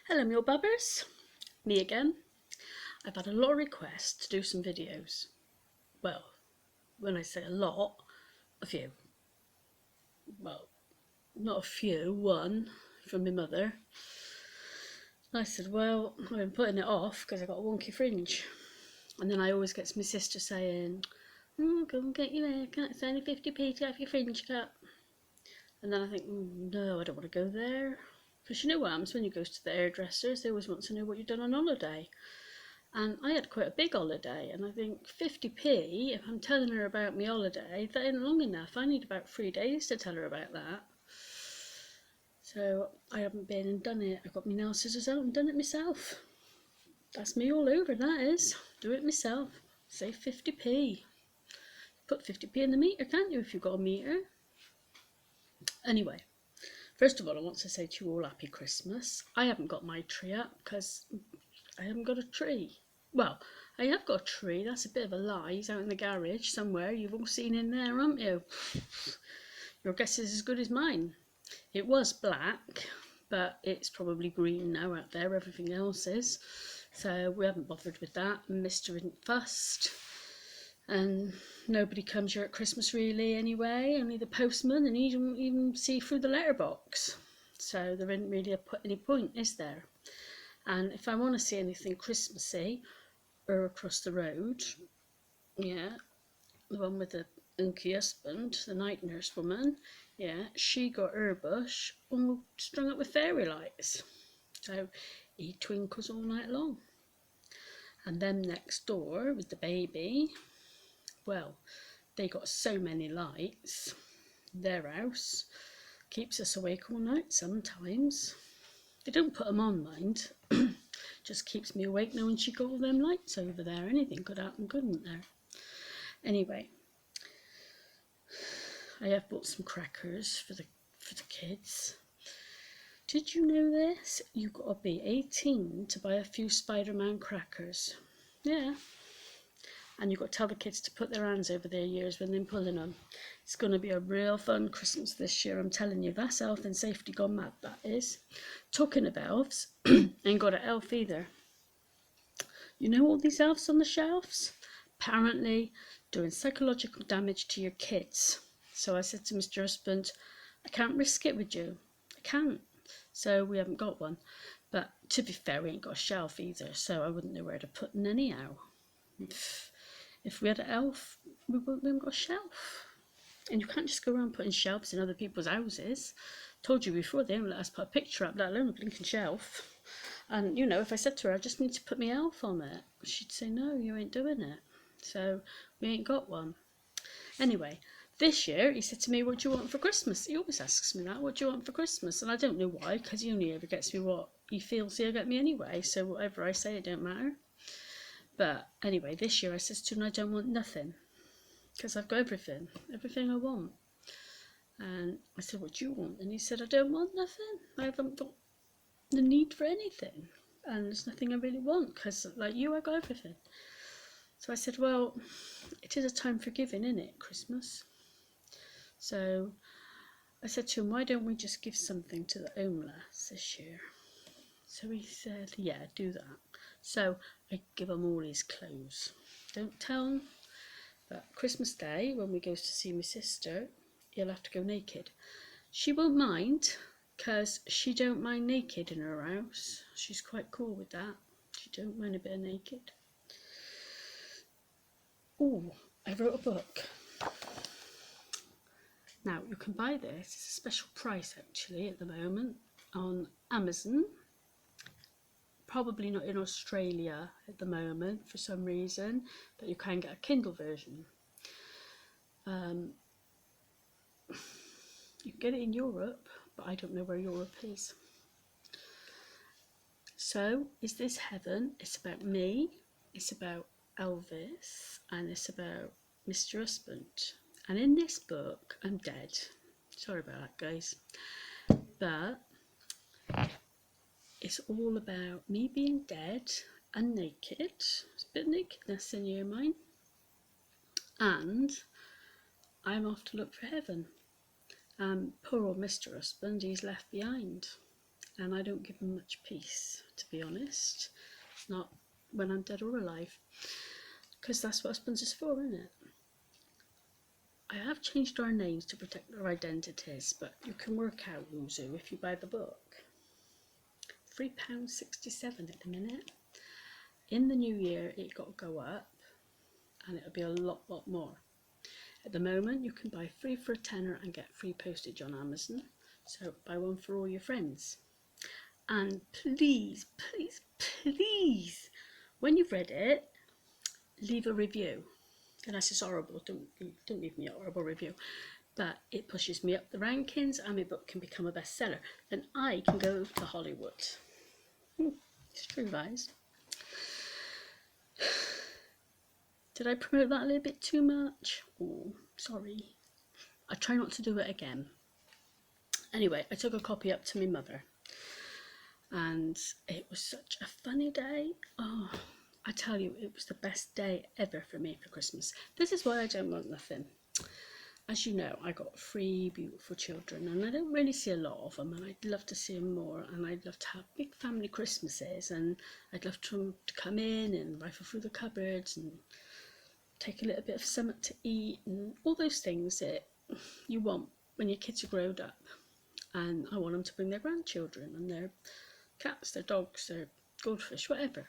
Hello mule bubbers, me again. I've had a lot of requests to do some videos. Well, when I say a lot, a few. Well, not a few, one from my mother. I said, well, I've been putting it off because I got a wonky fringe. And then I always get my sister saying, go and get your haircut, it's only 50p to have your fringe cut. And then I think, no, I don't want to go there. Because you know what happens when you go to the hairdressers, they always want to know what you've done on holiday. And I had quite a big holiday, and I think 50p, if I'm telling her about my holiday, that ain't long enough. I need about 3 days to tell her about that. So I haven't been and done it. I got my nail scissors out and done it myself. That's me all over, that is. Do it myself. Save 50p. Put 50p in the meter, can't you, if you've got a meter? Anyway, first of all, I want to say to you all Happy Christmas. I haven't got my tree up because I haven't got a tree. Well, I have got a tree, that's a bit of a lie. He's out in the garage somewhere. You've all seen in there, haven't you? Your guess is as good as mine. It was black, but it's probably green now out there. Everything else is. So we haven't bothered with that. Mr. isn't fussed. And nobody comes here at Christmas really anyway. Only the postman, and he don't even see through the letterbox. So there isn't really any point, is there? And if I want to see anything Christmassy, or across the road, yeah, the one with the unky husband, the night nurse woman, yeah, she got her bush all strung up with fairy lights. So he twinkles all night long. And them next door with the baby, well, they got so many lights. Their house keeps us awake all night sometimes. They don't put them on, mind. Just keeps me awake knowing she got all them lights over there. Anything could happen, couldn't there? Anyway, I have bought some crackers for the kids. Did you know this? You've got to be 18 to buy a few Spider-Man crackers. Yeah. And you've got to tell the kids to put their hands over their ears when they're pulling them. It's going to be a real fun Christmas this year, I'm telling you. That's health and safety gone mad, that is. Talking of elves, ain't got an elf either. You know all these elves on the shelves? Apparently doing psychological damage to your kids. So I said to Mr. Husband, I can't risk it with you. I can't. So we haven't got one. But to be fair, we ain't got a shelf either, so I wouldn't know where to put them anyhow. If we had an elf, we haven't got a shelf. And you can't just go around putting shelves in other people's houses. Told you before, they don't let us put a picture up, let alone a blinking shelf. And, you know, if I said to her, I just need to put my elf on it, she'd say, no, you ain't doing it. So we ain't got one. Anyway, this year he said to me, what do you want for Christmas? He always asks me that, what do you want for Christmas? And I don't know why, because he only ever gets me what he feels he'll get me anyway. So whatever I say, it don't matter. But anyway, this year I said to him, I don't want nothing. Because I've got everything I want. And I said, what do you want? And he said, I don't want nothing. I haven't got the need for anything. And there's nothing I really want, because like you, I got everything. So I said, well, it is a time for giving, isn't it, Christmas? So I said to him, why don't we just give something to the homeless this year? So he said, yeah, do that. So I give him all his clothes. Don't tell him. But Christmas Day, when we go to see my sister, he'll have to go naked. She won't mind, because she don't mind naked in her house. She's quite cool with that. She don't mind a bit of naked. Oh, I wrote a book. Now, you can buy this. It's a special price, actually, at the moment, on Amazon. Probably not in Australia at the moment for some reason, but you can get a Kindle version. You can get it in Europe, but I don't know where Europe is. So, is this heaven? It's about me, it's about Elvis, and it's about Mr. Husband. And in this book, I'm dead. Sorry about that, guys. But it's all about me being dead and naked. There's a bit of nakedness in here, mine. And I'm off to look for heaven. Poor old Mr. Husband, he's left behind. and I don't give them much peace, to be honest. Not when I'm dead or alive, because that's what husbands is for, isn't it? I have changed our names to protect our identities, but you can work out Wuzu if you buy the book. £3.67 at the minute. In the new year, it got to go up, and it'll be a lot more. At the moment, you can buy 3 for a tenner and get free postage on Amazon. So buy one for all your friends. And please, please, please, when you've read it, leave a review. Unless it's horrible, don't leave me a horrible review. But it pushes me up the rankings, and my book can become a bestseller. Then I can go to Hollywood. It's true, guys. Did I promote that a little bit too much? Oh, sorry. I try not to do it again. Anyway, I took a copy up to my mother, and it was such a funny day. Oh, I tell you, it was the best day ever for me for Christmas. This is why I don't want nothing. As you know, I got 3 beautiful children, and I don't really see a lot of them, and I'd love to see them more, and I'd love to have big family Christmases, and I'd love them to come in and rifle through the cupboards and take a little bit of something to eat, and all those things that you want when your kids are grown up. And I want them to bring their grandchildren and their cats, their dogs, their goldfish, whatever.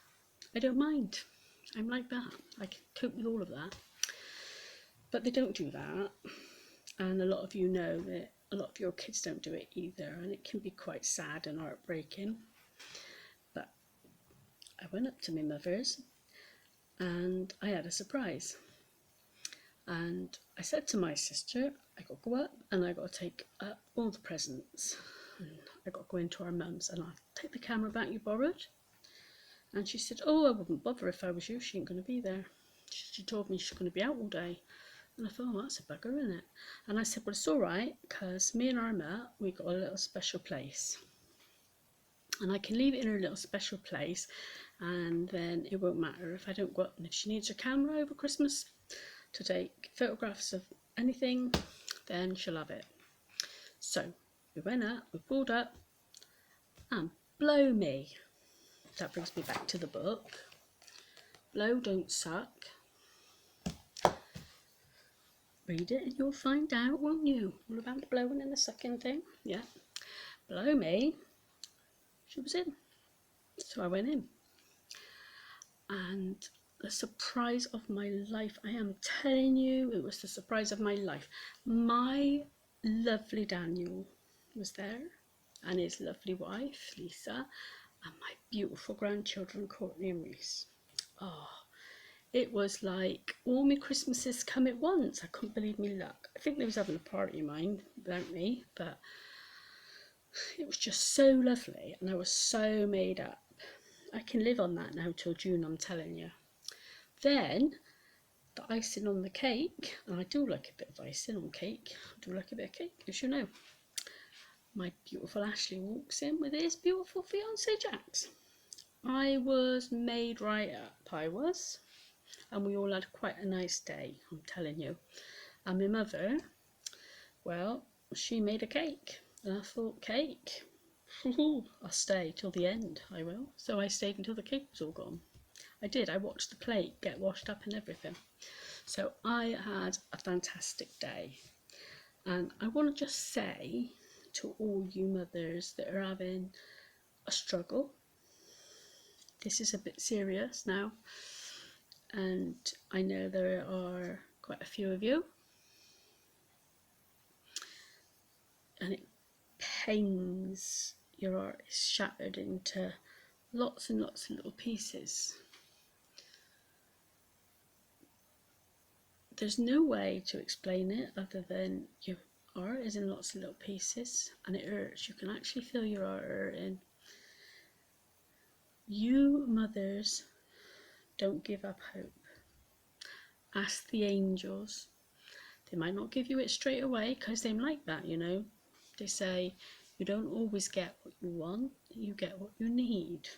I don't mind. I'm like that. I can cope with all of that. But they don't do that. And a lot of you know that a lot of your kids don't do it either. And it can be quite sad and heartbreaking. But I went up to my mother's and I had a surprise. And I said to my sister, I got to go up and I got to take up all the presents. And I got to go into our mum's, and I'll take the camera back you borrowed. And she said, oh, I wouldn't bother if I was you. She ain't going to be there. She told me she's going to be out all day. And I thought, oh, that's a bugger, isn't it? And I said, well, it's all right, because me and Irma, we got a little special place. And I can leave it in her little special place, and then it won't matter if I don't go up. And if she needs her camera over Christmas to take photographs of anything, then she'll have it. So we went up, we pulled up, and blow me. That brings me back to the book. Blow don't suck. Read it and you'll find out, won't you? All about the blowing and the sucking thing. Yeah. Blow me. She was in. So I went in. And the surprise of my life, I am telling you, it was the surprise of my life. My lovely Daniel was there, and his lovely wife, Lisa, and my beautiful grandchildren, Courtney and Reese. Oh, it was like all my Christmases come at once. I couldn't believe me luck. I think they was having a party of mine without me, but it was just so lovely, and I was so made up. I can live on that now till June, I'm telling you. Then the icing on the cake, and I do like a bit of icing on cake. I do like a bit of cake, as you know. My beautiful Ashley walks in with his beautiful fiance Jax. I was made right up, I was. And we all had quite a nice day, I'm telling you. And my mother, well, she made a cake. And I thought, cake? I'll stay till the end, I will. So I stayed until the cake was all gone. I did, I watched the plate get washed up and everything. So I had a fantastic day. And I want to just say to all you mothers that are having a struggle, this is a bit serious now. And I know there are quite a few of you. And it pains your heart is shattered into lots and lots of little pieces. There's no way to explain it other than your heart is in lots of little pieces and it hurts. You can actually feel your heart hurting. You mothers, don't give up hope. Ask the angels. They might not give you it straight away because they're like that, you know. They say you don't always get what you want, you get what you need.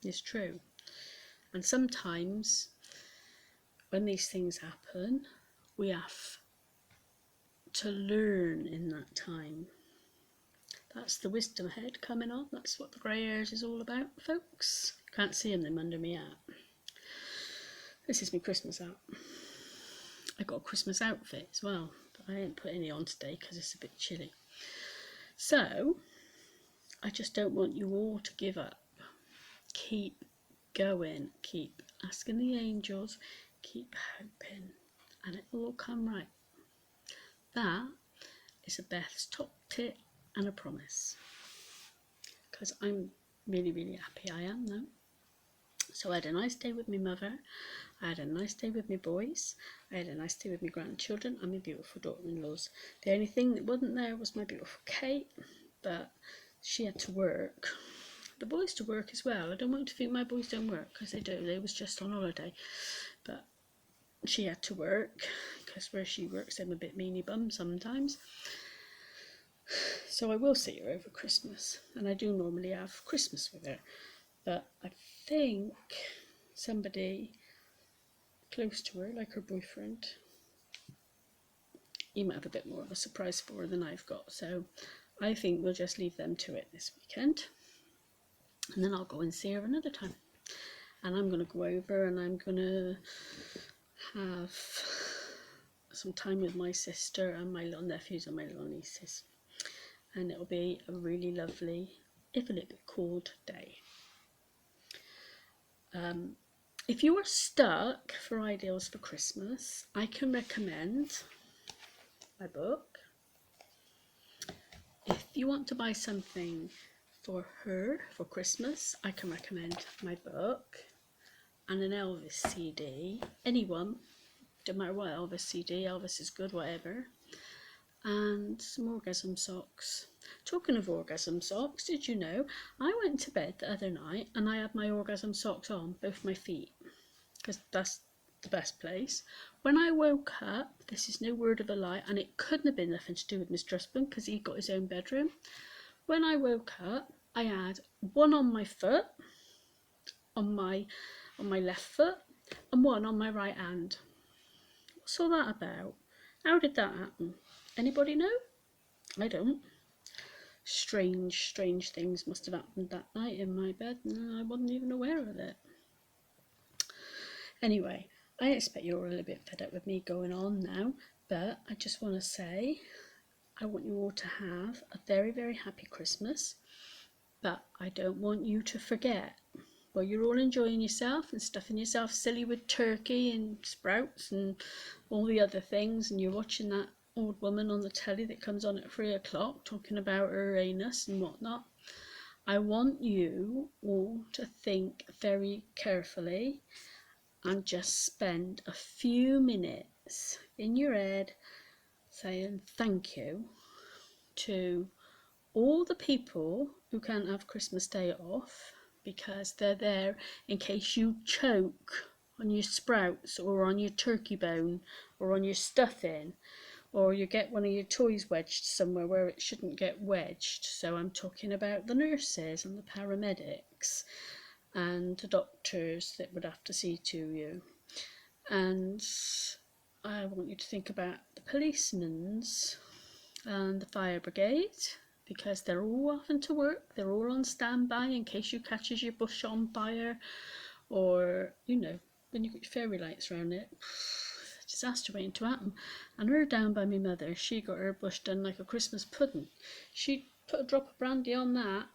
It's true. And sometimes when these things happen, we have to learn in that time. That's the wisdom head coming on. That's what the grey hairs is all about, folks. Can't see them under me hat. This is my Christmas hat. I got a Christmas outfit as well, but I didn't put any on today because it's a bit chilly. So, I just don't want you all to give up. Keep going. Keep asking the angels. Keep hoping. And it will all come right. That is a Beth's top tip and a promise. Because I'm really, really happy I am now. So I had a nice day with my mother. I had a nice day with my boys. I had a nice day with my grandchildren and my beautiful daughter-in-laws. The only thing that wasn't there was my beautiful Kate, but she had to work. The boys to work as well. I don't want you to think my boys don't work, because they do. They was just on holiday. But she had to work, because where she works, I'm a bit meanie bum sometimes. So I will see her over Christmas, and I do normally have Christmas with her. But I think somebody close to her, like her boyfriend, he might have a bit more of a surprise for her than I've got. So I think we'll just leave them to it this weekend, and then I'll go and see her another time. And I'm going to go over and I'm going to have some time with my sister and my little nephews and my little nieces. And it'll be a really lovely, if a little bit cold day. If you are stuck for ideas for Christmas, I can recommend my book. If you want to buy something for her for Christmas, I can recommend my book and an Elvis CD. Anyone, don't matter what Elvis CD, Elvis is good, whatever. And some orgasm socks. Talking of orgasm socks, did you know I went to bed the other night and I had my orgasm socks on both my feet, because that's the best place. When I woke up, this is no word of a lie, and it couldn't have been nothing to do with Mr. Husband because he got his own bedroom. When I woke up, I had one on my foot, on my left foot, and one on my right hand. What's all that about? How did that happen? Anybody know? I don't. Strange things must have happened that night in my bed, and I wasn't even aware of it. Anyway, I expect you're a little bit fed up with me going on now, but I just want to say I want you all to have a very, very happy Christmas, but I don't want you to forget. Well, you're all enjoying yourself and stuffing yourself silly with turkey and sprouts and all the other things, and you're watching that old woman on the telly that comes on at 3 o'clock talking about her anus and whatnot. I want you all to think very carefully and just spend a few minutes in your head saying thank you to all the people who can't have Christmas Day off, because they're there in case you choke on your sprouts or on your turkey bone or on your stuffing, or you get one of your toys wedged somewhere where it shouldn't get wedged. So I'm talking about the nurses and the paramedics and the doctors that would have to see to you. And I want you to think about the policemen and the fire brigade, because they're all having to work. They're all on standby in case you catches your bush on fire, or, you know, when you got your fairy lights around it. Disaster waiting to happen. And her down by my mother, she got her bush done like a Christmas pudding. She put a drop of brandy on that.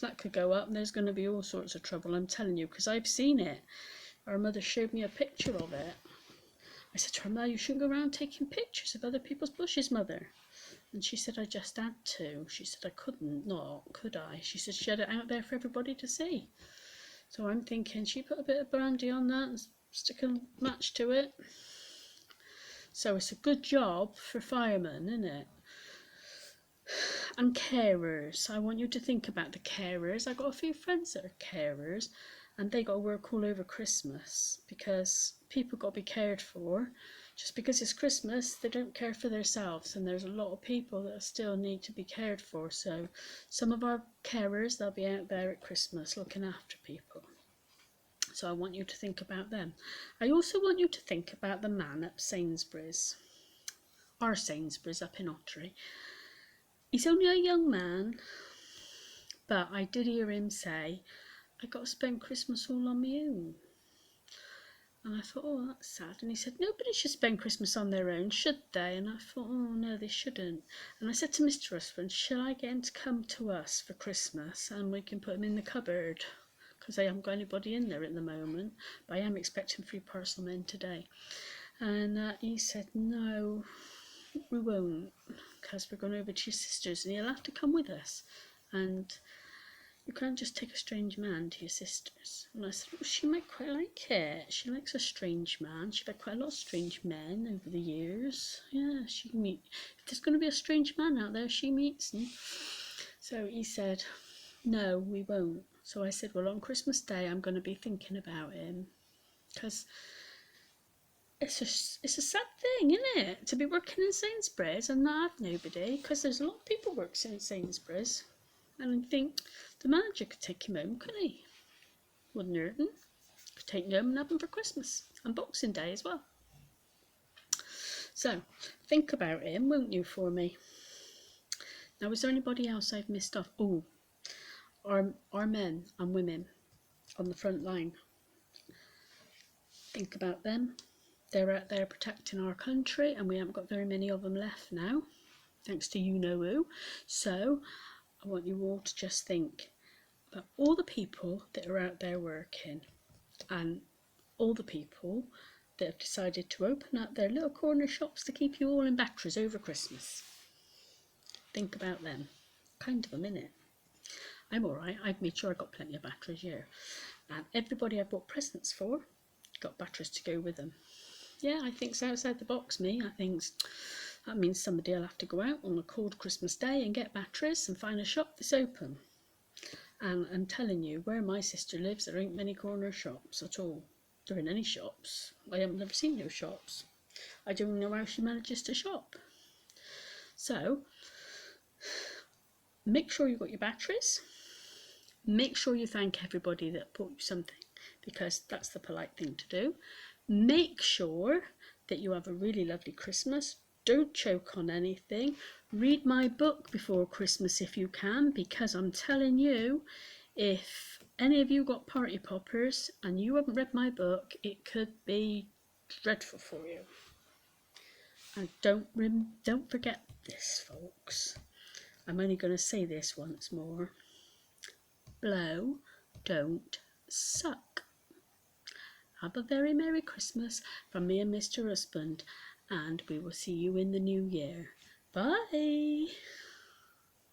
That could go up and there's going to be all sorts of trouble, I'm telling you, because I've seen it. Our mother showed me a picture of it. I said to her, "Mother, you shouldn't go around taking pictures of other people's bushes, Mother." And she said, "I just had to." She said, "I couldn't not, could I?" She said she had it out there for everybody to see. So I'm thinking she put a bit of brandy on that and stick a match to it. So it's a good job for firemen, isn't it? And carers. I want you to think about the carers. I got a few friends that are carers, and they got to work all over Christmas because people got to be cared for. Just because it's Christmas, they don't care for themselves, and there's a lot of people that still need to be cared for. So some of our carers, they'll be out there at Christmas looking after people. So I want you to think about them. I also want you to think about the man at Sainsburys, our Sainsburys up in Ottery. He's only a young man, but I did hear him say, I got to spend Christmas all on my own. And I thought, oh, that's sad. And he said, nobody should spend Christmas on their own, should they? And I thought, oh, no, they shouldn't. And I said to Mr. Husband, shall I get him to come to us for Christmas and we can put him in the cupboard? Because I haven't got anybody in there at the moment. But I am expecting 3 parcel men today. And he said, no, we won't, because we're going over to your sister's and he'll have to come with us. And you can't just take a strange man to your sister's. And I said, well, she might quite like it. She likes a strange man. She's had quite a lot of strange men over the years. Yeah, she can meet. If there's going to be a strange man out there, she meets him. So he said, no, we won't. So I said, well, on Christmas Day, I'm going to be thinking about him. Because it's a sad thing, isn't it? To be working in Sainsburys and not have nobody. Because there's a lot of people working in Sainsburys. And I think the manager could take him home, couldn't he? Wouldn't hurt him. Could take him home and have him for Christmas and Boxing Day as well. So, think about him, won't you, for me? Now, is there anybody else I've missed off? Oh, our men and women on the front line. Think about them. They're out there protecting our country, and we haven't got very many of them left now, thanks to you-know-who. So, I want you all to just think about all the people that are out there working and all the people that have decided to open up their little corner shops to keep you all in batteries over Christmas. Think about them. Kind of a minute. I'm alright, I've made sure I got plenty of batteries here. And everybody I've bought presents for got batteries to go with them. Yeah, I think it's outside the box, me. I think that means somebody will have to go out on a cold Christmas day and get batteries and find a shop that's open. And I'm telling you, where my sister lives, there ain't many corner shops at all. There ain't any shops. I haven't never seen no shops. I don't know how she manages to shop. So, make sure you've got your batteries. Make sure you thank everybody that bought you something, because that's the polite thing to do. Make sure that you have a really lovely Christmas. Don't choke on anything. Read my book before Christmas if you can, because I'm telling you, if any of you got party poppers and you haven't read my book, it could be dreadful for you. And don't forget this, folks. I'm only going to say this once more. Blow, don't suck. Have a very Merry Christmas from me and Mr. Husband, and we will see you in the new year. Bye!